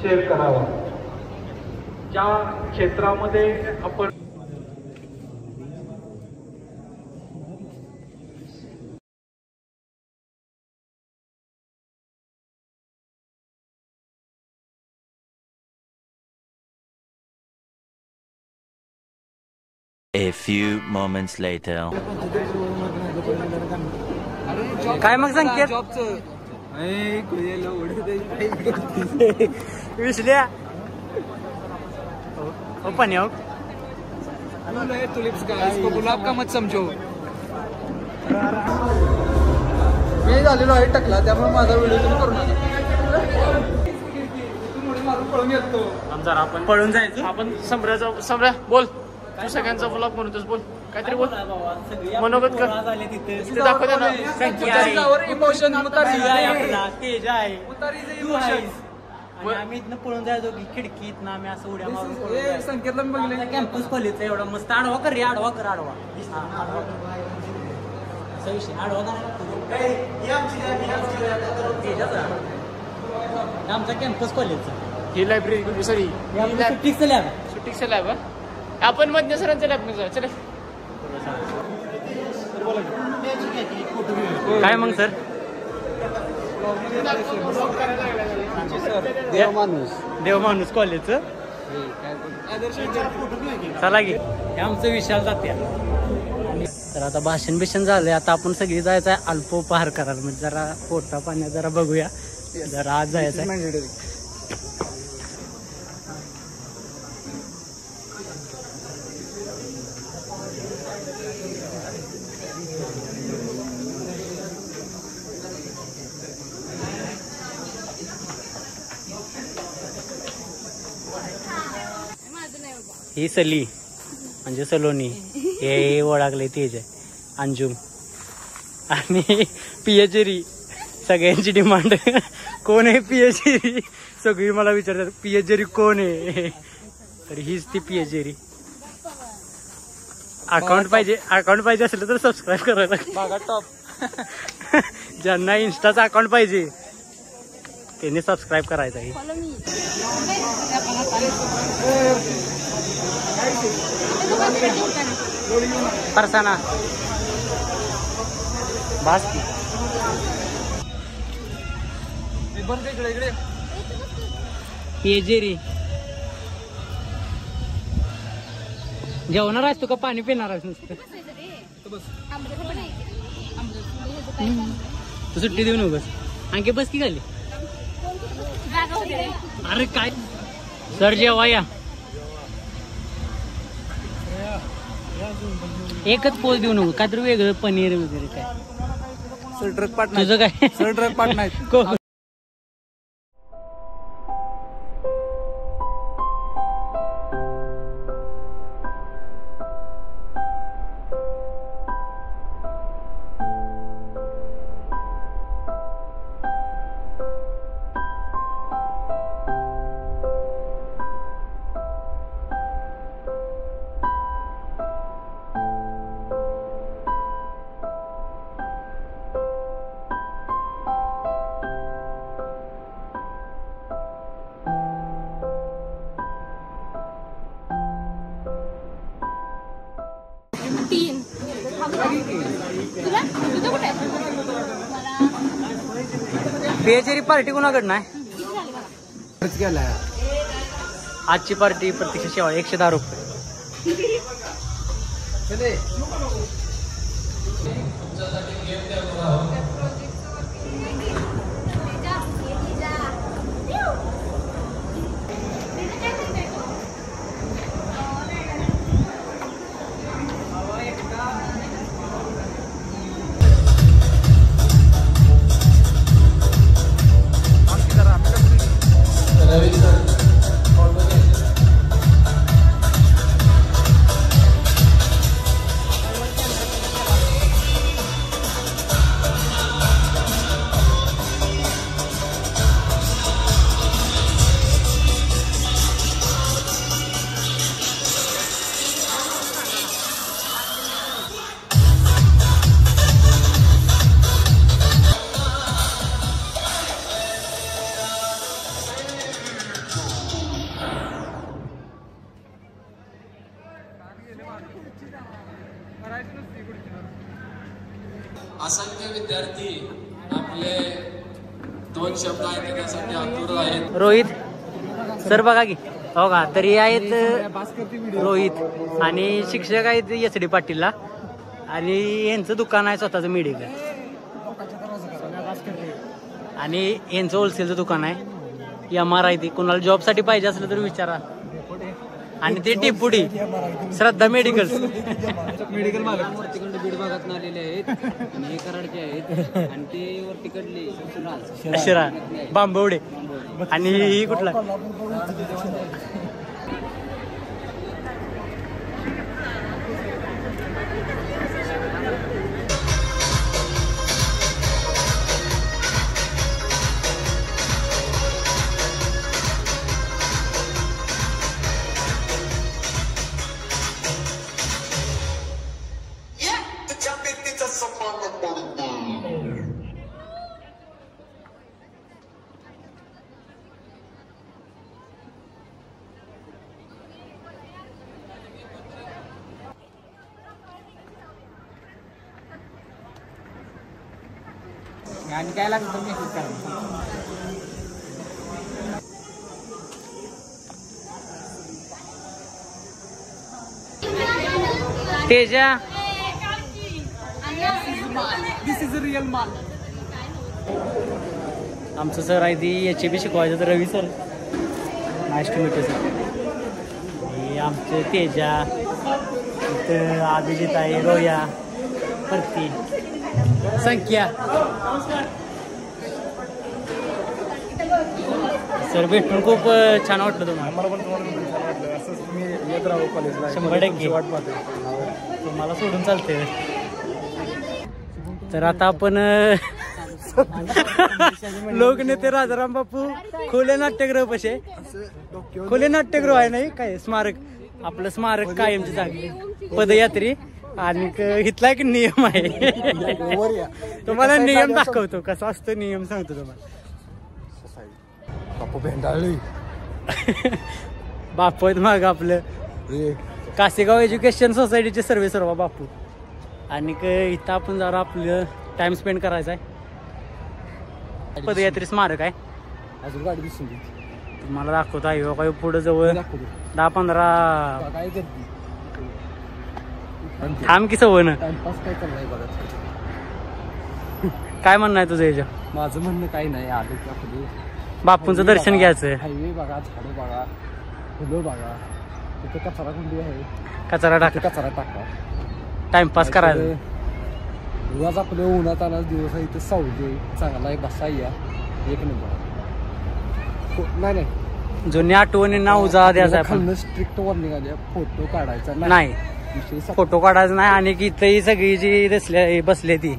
Share करावा. ज्या क्षेत्रामध्ये आपण A few moments later. काय मग संकेत विसल्या ओपन हो तुलिप्स का इसको गुलाब का मत समझो. मी झालेलो आहे टकला, त्यामुळे माझा व्हिडिओ तुम्ही करू नका. पळून येतो आपण पळून जायचं. आपण सम्राचा बोल, तू सगळ्यांचा ब्लॉग म्हणतोस, बोल काहीतरी बोल, मनोगत कर. ते दाखव त्यांना. इमोशन तेज आहे तू आहेस. आणि आम्ही इथनं पळून जायचो की खिडकीत आम्ही असं उड्या मारून संकेतला बघले कॅम्पस खोलीचं एवढं मस्त. आडवा कर रे, आडवा कर, आडवा असा विषय. आडवा आमचा कॅम्पस कॉलेजचा. ही लायब्ररी सॉरी सुट्टीचं लॅब. सुट्टीचं लॅब. आपण मधल्या सरांच्या लॅब मध्ये चला. काय मग सर? देव माणूस कॉलेजचं. चला की, हे आमचं विशाल जाते. तर आता भाषण बिषण झालंय. आता आपण सगळी जायचं आहे अल्पोपहार करायला. म्हणजे जरा पोटा पाण्यात जरा बघूया. जरा आज जायचं आहे. ही सली म्हणजे सलोनी, हे ओळखले तेज आहे, अंजुम आणि पियचेरी. सगळ्यांची डिमांड कोण आहे पियचेरी. सगळी मला विचारतात पियचेरी कोण आहे. तर हीच ती पियचेरी. अकाउंट पाहिजे असलं तर सबस्क्राईब करायला. टॉप ज्यांना इन्स्टाचं अकाउंट पाहिजे त्यांनी सबस्क्राईब करायचं आहे. परसाना भास्की पियचेरी. जेवणार आहेस तू का पाणी पिणार आहेस नुसतं? तू सुट्टी देऊ नकोस. आणखी बस की झाली. अरे काय सर जेव्हा या एकच पोच देऊ नको, काहीतरी वेगळं पनीर वगैरे काय. सर ट्रक पार्ट तुझं काय? सर ट्रक पार्ट नाही. पियचेरी पार्टी कोणाकडं नाही. आजची पार्टी प्रत्यक्ष शेवा 110 रुपये. विद्यार्थी आपले 2 शब्द ऐकण्यासाठी आतुर आहेत. रोहित सर बघा की हो का, तरी आहेत रोहित आणि शिक्षक आहेत SD पाटीलला आणि यांचं दुकान आहे स्वतःचं मेडिकल आणि यांचं होलसेलचं दुकान आहे. MR आहे ती, कोणाला जॉबसाठी पाहिजे असलं तर विचारा. आणि ते टिपुडी श्रद्धा मेडिकल मेडिकल मालक वरतीकडे बीड भागात आलेले आहेत आणि हे कराडचे आहेत आणि ते वरतीकडले शिरा बांबवडे आणि ही कुठला आणि काय लागतं मेसेज करा. तेजा दिस इज रिअल माल. आमचं सर आहे ती HAB शिकवायचं तर Ravi sir nice to meet sir. हे आमचे तेजा इथं अभिजित आहे, रोया परती संख्या. सर भेटून खूप छान वाटलं तुम्हाला. मला पण तुम्हाला वाटलं असंच तुम्ही येत राहू कॉलेजला. 100% वाट पाहतो. तुम्हाला सोडून चालते. तर आता आपण लोकनेते राजाराम बापू खोले नाट्यगृह पशे खोले नाट्यगृह आहे नाही काय स्मारक, आपलं स्मारक कायमची जागी पदयात्री आणि इथला एक नियम आहे. तुम्हाला नियम दाखवतो कसा असतो नियम सांगतो तुम्हाला. बापू भेंडाळी बापू आहेत माग आपलं कासेगाव एज्युकेशन सोसायटीचे सर्वे सर्व बापू. आणि इथं आपण जरा आपलं टाइम स्पेंड करायचा आहे. पदयात्री स्मारक आहे. अजून गाडी दिसून तुम्हाला दाखवतो आहे काही पुढं जवळ 10-15 काय करते थांब की सवयनं. टाइमपास काय चाललाय बघा. काय म्हणणं आहे तुझं याच्या? माझं म्हणणं काही नाही. आलं की आपलं बापूंचं दर्शन घ्यायचं, हायवे बघा, झाडं बघा, फुलं बघा, तिथे कचरा कुंडी आहे, कचरा टाका, कचरा टाका, टाइमपास करायचं. रोज आपलं उन्हात आणच दिवस आहे. इथं सावली चांगला आहे, बसा या एक नंबर. नाही नाही जुन्या आठवणींना उजाळा द्यायचा आपण. खालनं स्ट्रिक्ट वॉर्निंग आली, फोटो काढायचा नाही, विषय फोटो काढायचा नाही. आणि की इथंही सगळी जी बसले ती